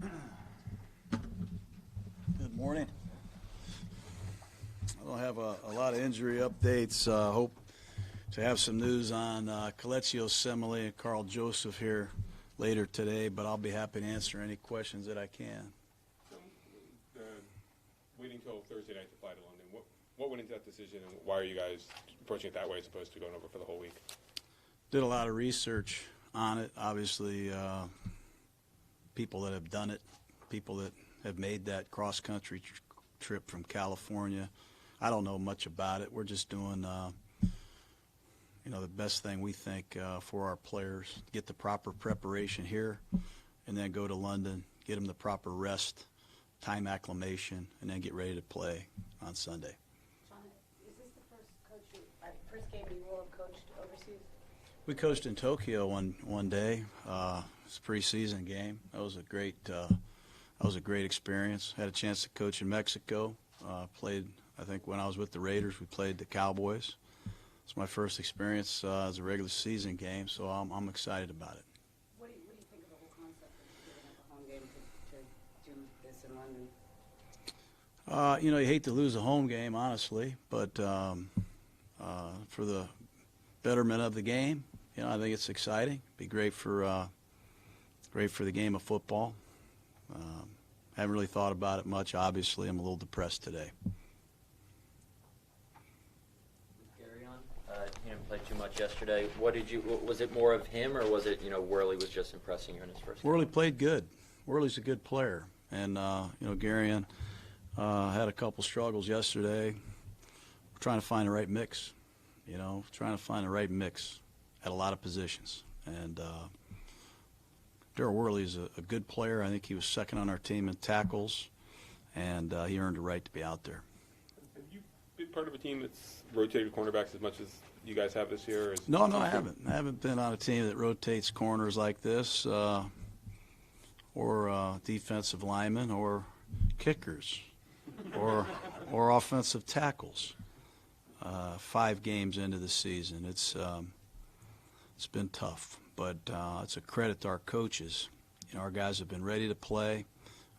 Good morning. I don't have a lot of injury updates. Hope to have some news on Coleccio Semele and Carl Joseph here later today, but I'll be happy to answer any questions that I can. So, waiting until Thursday night to fly to London, what went into that decision, and why are you guys approaching it that way as opposed to going over for the whole week? Did a lot of research on it. Obviously, people that have done it, people that have made that cross-country trip from California. I don't know much about it. We're just doing, the best thing we think for our players. Get the proper preparation here, and then go to London, get them the proper rest, time acclimation, and then get ready to play on Sunday. Jon, is this the first game you will have coached overseas? We coached in Tokyo one day. It's a preseason game. That was a great experience. Had a chance to coach in Mexico. Played, I think, when I was with the Raiders, we played the Cowboys. It's my first experience as a regular season game, so I'm excited about it. What do you think of the whole concept of giving up a home game to do this in London? You hate to lose a home game, honestly, but for the betterment of the game, I think it's exciting. Be great for the game of football. Haven't really thought about it much. Obviously, I'm a little depressed today. He didn't play too much yesterday. Was it more of him, or was it, Worley was just impressing you in his first game? Worley played good. Worley's a good player. And, Garion had a couple struggles yesterday. We're trying to find the right mix, trying to find the right mix at a lot of positions. And Darryl Worley's a good player. I think he was second on our team in tackles, and he earned the right to be out there. Have you been part of a team that's rotated cornerbacks as much as you guys have this year? No, I haven't. I haven't been on a team that rotates corners like this, or defensive linemen, or kickers, or offensive tackles. 5 games into the season, it's been tough, but it's a credit to our coaches. Our guys have been ready to play,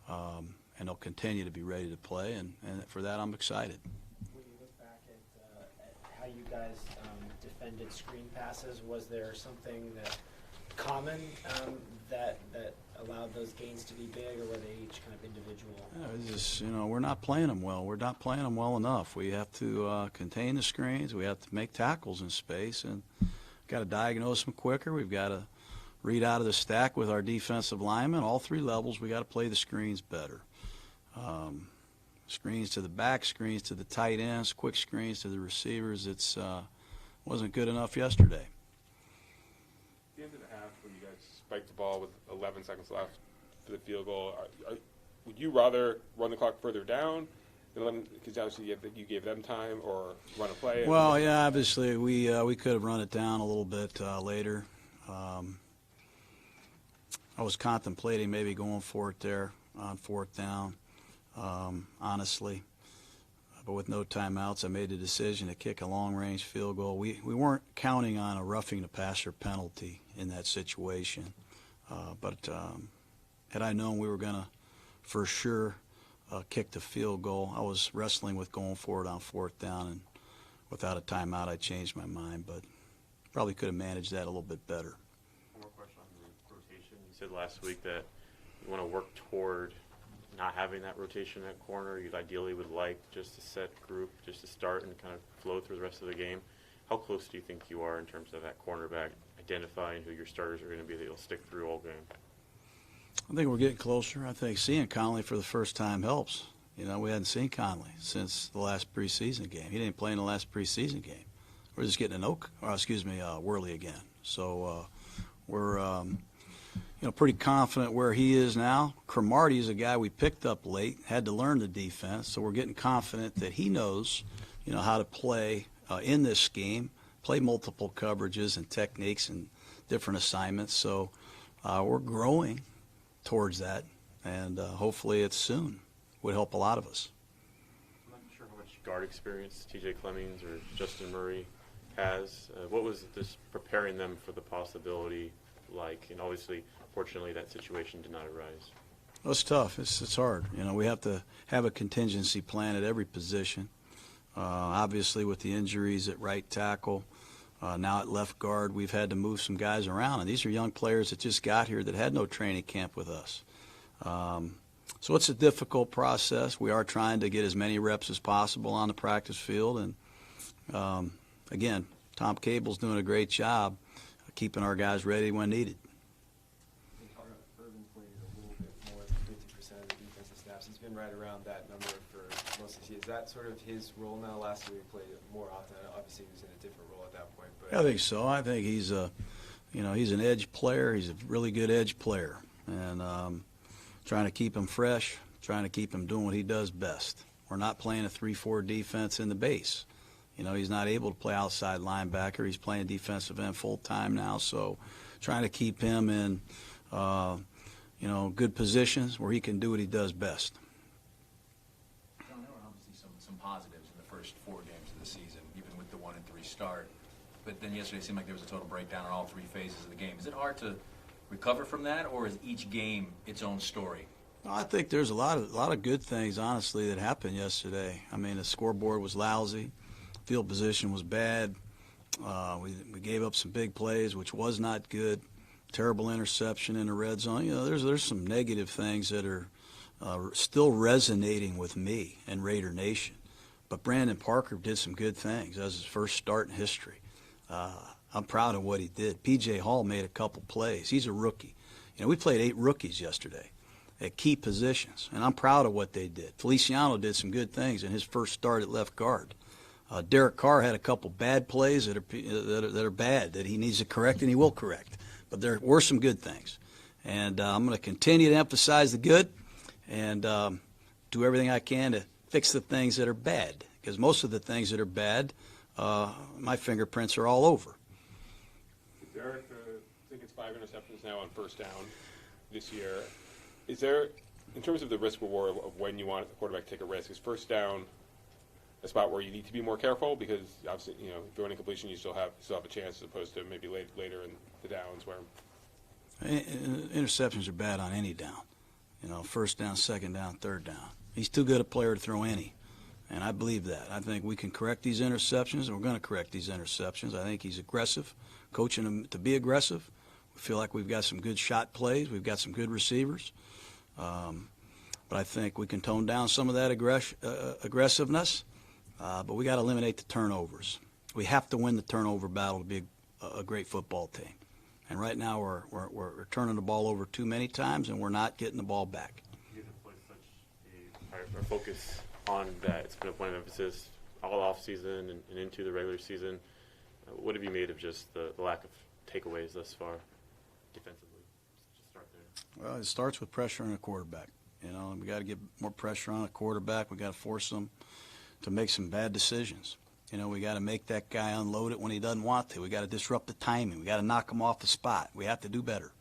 and they'll continue to be ready to play, and for that I'm excited. When you look back at how you guys defended screen passes, was there something that common that allowed those gains to be big, or were they each kind of individual? It's just, we're not playing them well. We're not playing them well enough. We have to contain the screens. We have to make tackles in space, and got to diagnose them quicker. We've got to read out of the stack with our defensive linemen. All 3 levels, we got to play the screens better. Screens to the back, screens to the tight ends, quick screens to the receivers. It's wasn't good enough yesterday. At the end of the half, when you guys spiked the ball with 11 seconds left for the field goal, would you rather run the clock further down? Because obviously you gave them time, or run a play? Well, yeah, obviously we could have run it down a little bit later. I was contemplating maybe going for it there on 4th down, honestly. But with no timeouts, I made the decision to kick a long-range field goal. We weren't counting on a roughing the passer penalty in that situation. But had I known we were going to for sure kick the field goal, I was wrestling with going for it on 4th down, and without a timeout, I changed my mind. But probably could have managed that a little bit better. One more question on the rotation. You said last week that you want to work toward not having that rotation at corner. You ideally would like just a set group, just to start and kind of flow through the rest of the game. How close do you think you are in terms of that cornerback, identifying who your starters are going to be that you'll stick through all game? I think we're getting closer. I think seeing Conley for the first time helps. We hadn't seen Conley since the last preseason game. He didn't play in the last preseason game. We're just getting Worley again. So we're pretty confident where he is now. Cromartie is a guy we picked up late, had to learn the defense, so we're getting confident that he knows, how to play in this scheme, play multiple coverages and techniques and different assignments. So we're growing towards that, and hopefully it's soon. Would help a lot of us. I'm not sure how much guard experience T.J. Clemmings or Justin Murray has. What was this preparing them for the possibility like? And obviously, fortunately, that situation did not arise. Well, it's tough. It's hard. You know, we have to have a contingency plan at every position. Obviously, with the injuries at right tackle, now at left guard, we've had to move some guys around. And these are young players that just got here that had no training camp with us. So it's a difficult process. We are trying to get as many reps as possible on the practice field. And, again, Tom Cable's doing a great job keeping our guys ready when needed. Urban played a little bit more than 50% of the defensive snaps. He's been right around that number for most of the season. Is that sort of his role now? Last year he played more often. Obviously he was in a different role at that point. But I think so. I think he's he's an edge player. He's a really good edge player. And trying to keep him fresh, trying to keep him doing what he does best. We're not playing a 3-4 defense in the base. You know, he's not able to play outside linebacker. He's playing defensive end full time now. So trying to keep him in, good positions where he can do what he does best. John, there were obviously some positives in the first 4 games of the season, even with the 1-3 start. But then yesterday it seemed like there was a total breakdown in all 3 phases of the game. Is it hard to recover from that, or is each game its own story? I think there's a lot of good things, honestly, that happened yesterday. I mean, the scoreboard was lousy. Field position was bad. We gave up some big plays, which was not good. Terrible interception in the red zone. You know, there's some negative things that are still resonating with me and Raider Nation. But Brandon Parker did some good things. That was his first start in history. I'm proud of what he did. P.J. Hall made a couple plays. He's a rookie. You know, we played 8 rookies yesterday at key positions, and I'm proud of what they did. Feliciano did some good things in his first start at left guard. Derek Carr had a couple bad plays that are bad that he needs to correct, and he will correct. But there were some good things. And I'm going to continue to emphasize the good and do everything I can to fix the things that are bad, because most of the things that are bad, my fingerprints are all over. Derek, I think it's 5 interceptions now on first down this year. Is there, in terms of the risk reward of when you want the quarterback to take a risk, is first down a spot where you need to be more careful? Because obviously, you know, throwing a completion, you still have a chance, as opposed to maybe later in the downs where Interceptions are bad on any down. You know, first down, second down, third down. He's too good a player to throw any. And I believe that. I think we can correct these interceptions, and we're going to correct these interceptions. I think he's aggressive, coaching him to be aggressive. We feel like we've got some good shot plays. We've got some good receivers. But I think we can tone down some of that aggressiveness. But we got to eliminate the turnovers. We have to win the turnover battle to be a great football team. And right now we're turning the ball over too many times, and we're not getting the ball back. You guys have put such a focus on that. It's been a point of emphasis all off season and into the regular season. What have you made of just the lack of takeaways thus far defensively? Just start there. Well, it starts with pressure on a quarterback. You know, we got to get more pressure on a quarterback. We got to force them to make some bad decisions. You know, we got to make that guy unload it when he doesn't want to. We got to disrupt the timing. We got to knock him off the spot. We have to do better.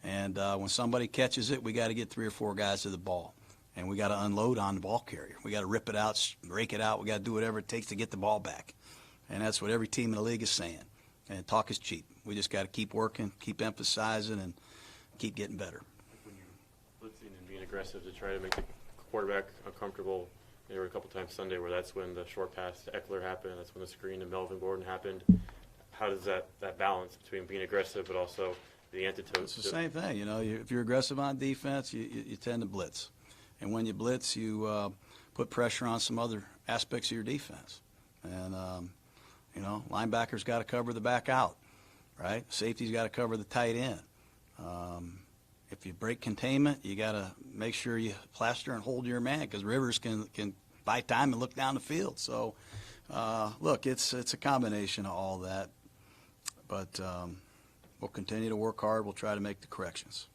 And when somebody catches it, we got to get 3 or 4 guys to the ball. And we got to unload on the ball carrier. We got to rip it out, break it out. We got to do whatever it takes to get the ball back. And that's what every team in the league is saying. And talk is cheap. We just got to keep working, keep emphasizing, and keep getting better. When you're blitzing and being aggressive to try to make the quarterback uncomfortable, there were a couple times Sunday where that's when the short pass to Eckler happened. That's when the screen to Melvin Gordon happened. How does that balance between being aggressive but also the antidote? It's the same thing. You know, if you're aggressive on defense, you tend to blitz. And when you blitz, you put pressure on some other aspects of your defense. And, linebackers got to cover the back out, right? Safety's got to cover the tight end. If you break containment, you got to make sure you plaster and hold your man, because Rivers can buy time and look down the field. So, look, it's a combination of all that. But we'll continue to work hard. We'll try to make the corrections.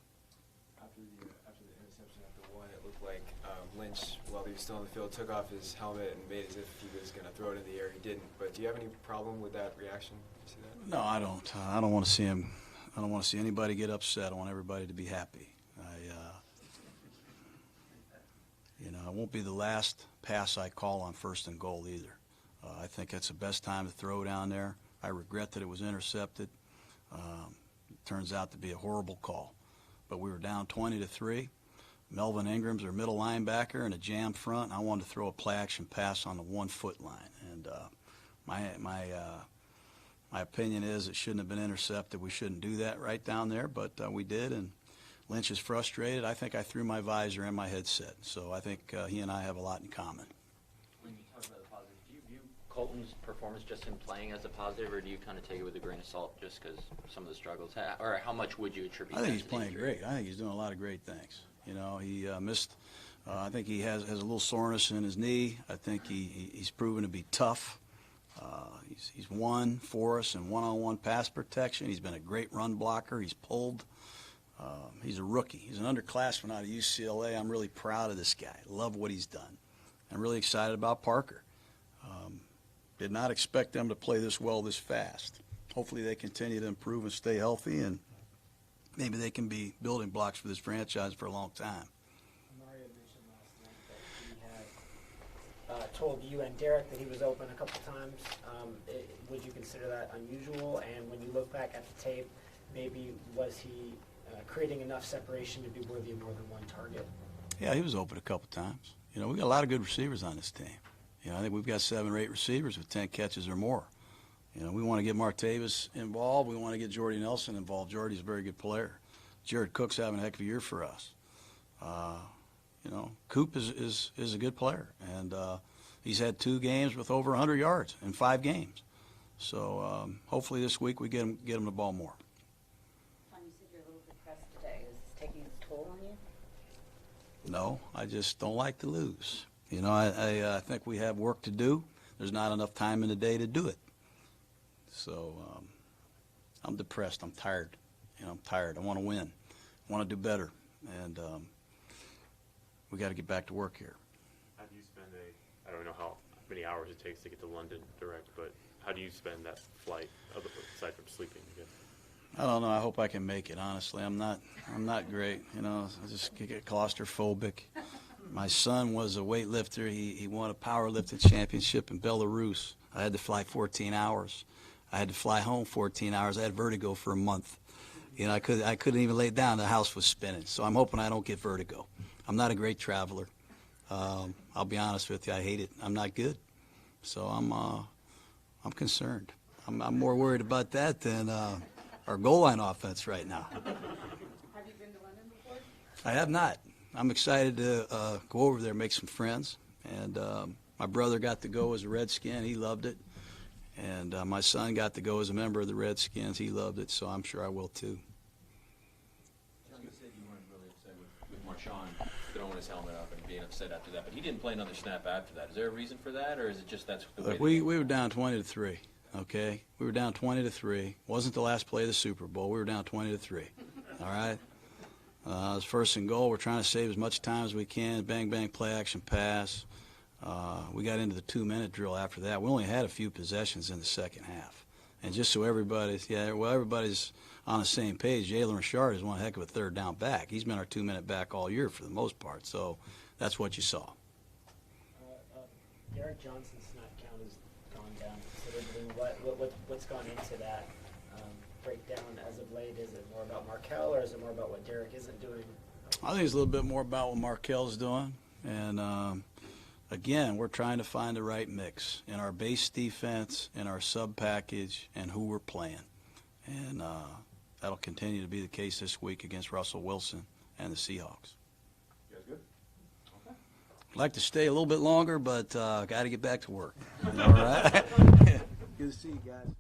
after the interception after 1, it looked like Lynch, while he was still on the field, took off his helmet and made as if he was going to throw it in the air. He didn't. But do you have any problem with that reaction? You see that? No, I don't. I don't want to see him. I don't want to see anybody get upset. I want everybody to be happy. It won't be the last pass I call on 1st and goal either. I think that's the best time to throw down there. I regret that it was intercepted. It turns out to be a horrible call. But we were down 20-3. Melvin Ingram's our middle linebacker and a jam front. I wanted to throw a play-action pass on the 1 foot line. And my opinion is it shouldn't have been intercepted. We shouldn't do that right down there, but we did. And Lynch is frustrated. I think I threw my visor and my headset. So I think he and I have a lot in common. When you talk about the positive, do you view Colton's performance just in playing as a positive, or do you kind of take it with a grain of salt just because some of the struggles? Or how much would you attribute I think that he's to playing injury? great. I think he's doing a lot of great things. You know, he missed. I think he has a little soreness in his knee. I think he's proven to be tough. He's won for us in one-on-one pass protection. He's been a great run blocker. He's pulled. He's a rookie. He's an underclassman out of UCLA. I'm really proud of this guy. Love what he's done. I'm really excited about Parker. Did not expect them to play this well this fast. Hopefully they continue to improve and stay healthy, and maybe they can be building blocks for this franchise for a long time. Mario mentioned last night that he had told you and Derek that he was open a couple times. Would you consider that unusual? And when you look back at the tape, maybe was he creating enough separation to be worthy of more than one target? Yeah, he was open a couple times. You know, we got a lot of good receivers on this team. You know, I think we've got 7 or 8 receivers with 10 catches or more. You know, we want to get Martavis involved. We want to get Jordy Nelson involved. Jordy's a very good player. Jared Cook's having a heck of a year for us. You know, Coop is a good player, and he's had 2 games with over 100 yards in 5 games. So hopefully this week we get him the ball more. Tom, you said you're a little depressed today. Is this taking its toll on you? No, I just don't like to lose. You know, I think we have work to do. There's not enough time in the day to do it. So I'm depressed. I'm tired. You know, I'm tired. I want to win. I want to do better. And we got to get back to work here. How do you spend I don't know how many hours it takes to get to London direct, but how do you spend that flight, aside from sleeping, I guess? I don't know. I hope I can make it, honestly. I'm not great. You know, I just get claustrophobic. My son was a weightlifter. He won a powerlifting championship in Belarus. I had to fly 14 hours. I had to fly home 14 hours. I had vertigo for a month. You know, I couldn't even lay down. The house was spinning. So I'm hoping I don't get vertigo. I'm not a great traveler. I'll be honest with you. I hate it. I'm not good. So I'm concerned. I'm more worried about that than our goal line offense right now. Have you been to London before? I have not. I'm excited to go over there and make some friends. And my brother got to go as a Redskin. He loved it. And my son got to go as a member of the Redskins. He loved it, so I'm sure I will too. John, you said you weren't really upset with Marshawn throwing his helmet up and being upset after that, but he didn't play another snap after that. Is there a reason for that, or is it just that's the way? Look, we were down 20-3. Okay, we were down 20-3. Wasn't the last play of the Super Bowl. We were down 20-3. All right. It was 1st and goal. We're trying to save as much time as we can. Bang, bang, play action pass. We got into the 2-minute drill after that. We only had a few possessions in the second half. And just so everybody's on the same page, Jalen Richard is one heck of a 3rd down back. He's been our 2-minute back all year for the most part. So that's what you saw. Derek Johnson's snap count has gone down considerably. What's gone into that breakdown as of late? Is it more about Markel, or is it more about what Derek isn't doing? I think it's a little bit more about what Markel's doing. And, again, we're trying to find the right mix in our base defense, in our sub-package, and who we're playing. And that'll continue to be the case this week against Russell Wilson and the Seahawks. You guys good? Okay. I'd like to stay a little bit longer, but got to get back to work. All right? Good to see you guys.